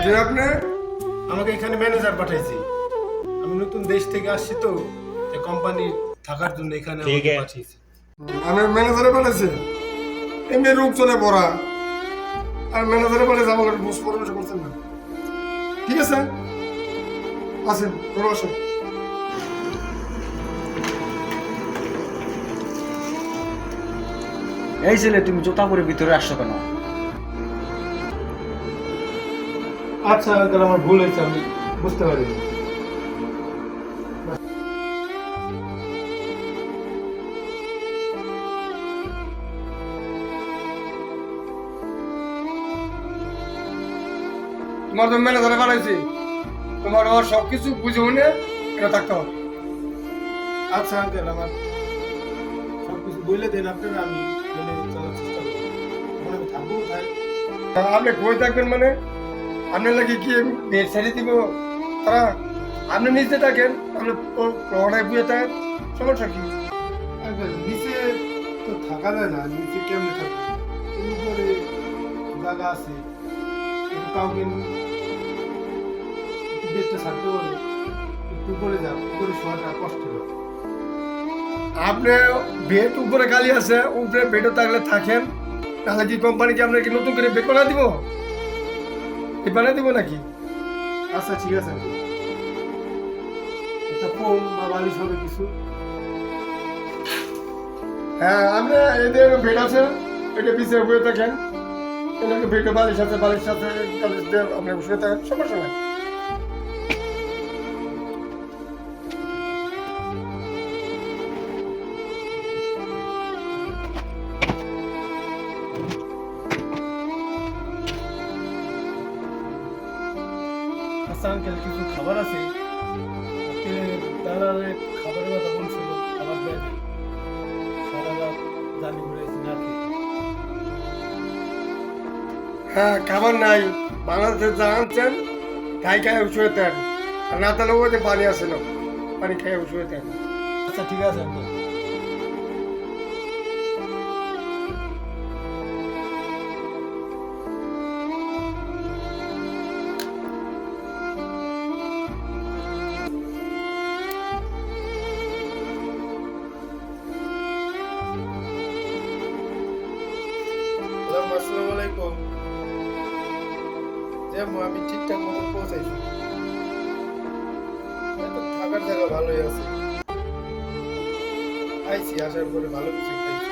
কে আপনি? আমাকে এখানে ম্যানেজার পাঠাইছি। আমি নতুন দেশ থেকে আসছি তো, যে কোম্পানি থাকার জন্য এখানে আমাকে পাঠিয়েছি। আমি ম্যানেজারে পাঠাইছি। এমনি রূপ চলে পড়া আর ম্যানেজারে পাঠাইছে আমাকে বুঝ পরামর্শ করছেন না। ঠিক আছে, আসেন কোনো আসেন। এই ছেলে, তুমি জুতা পরে ভিতরে আসছো কেন? আচ্ছা আঙ্কেল, আমার ভুল হয়েছে, আমি বুঝতে পারিনি। তোমার তো ম্যানেজারে পাঠাইছি, তোমার আমার সবকিছু বুঝে শুনে এটা থাকতে হবে। আচ্ছা আঙ্কেল, আমার সবকিছু বলে দেন আপনারা, আমি মেনে চলার চেষ্টা করবো। এখন আমি থাকবো কোথায়? আপনি কই থাকবেন মানে? আপনার লাগে কি বেড ছেড়ে দিব তারা? আপনি নিচে থাকেন, আপনি পড়ায় বুঝে থাকেন, সমস্যা কি? আঙ্কেল, নিচে তো থাকা যায় না, নিচে কেমনে থাকবো? উপরে জায়গা আছে, একটু কাউকে একটু বেডটা ছাড়তে বলে, একটু উপরে যাও, উপরে শোয়াটা কষ্ট হয়। আপনি বেড উপরে খালি আছে, উপরে বেডও থাকলে থাকেন, তাহলে কি কোম্পানিকে আপনার কি নতুন করে বেড বানিয়ে দিব? বেড বানিয়ে দিব নাকি? আচ্ছা ঠিক আছে আঙ্কেল, একটা ফোন বা বালিশ হবে কিছু। হ্যাঁ, আপনি এদের বেড আছে, এটা পিছিয়ে বয়ে থাকেন, এটাকে বেডে বালিশ আছে, বালিশ আছে, বালিশ দিয়ে আপনি শুয়ে থাকেন, সমস্যা নাই। আচ্ছা আঙ্কেল, কিছু খাবার আছে? আপনি দাঁড়ালে খাবারের কথা বলছিল, খাবার দেয় নাই। সারা রাত জানি ঘুরেছি না খেয়ে। হ্যাঁ, খাবার নাই, বাংলাদেশে যা আনছেন তাই খাই শুয়ে থাকেন, আর না তাহলে ওই যে পানি আছে না, পানি খাই শুয়ে থাকেন। আচ্ছা ঠিক আছে আঙ্কেল। আসসালামু আলাইকুম। আমি ঠিকঠাক মতো পৌঁছাইছি, থাকার জায়গা ভালোই আছে। আইছি, আসার পরে ভালো কিছু খাইছি।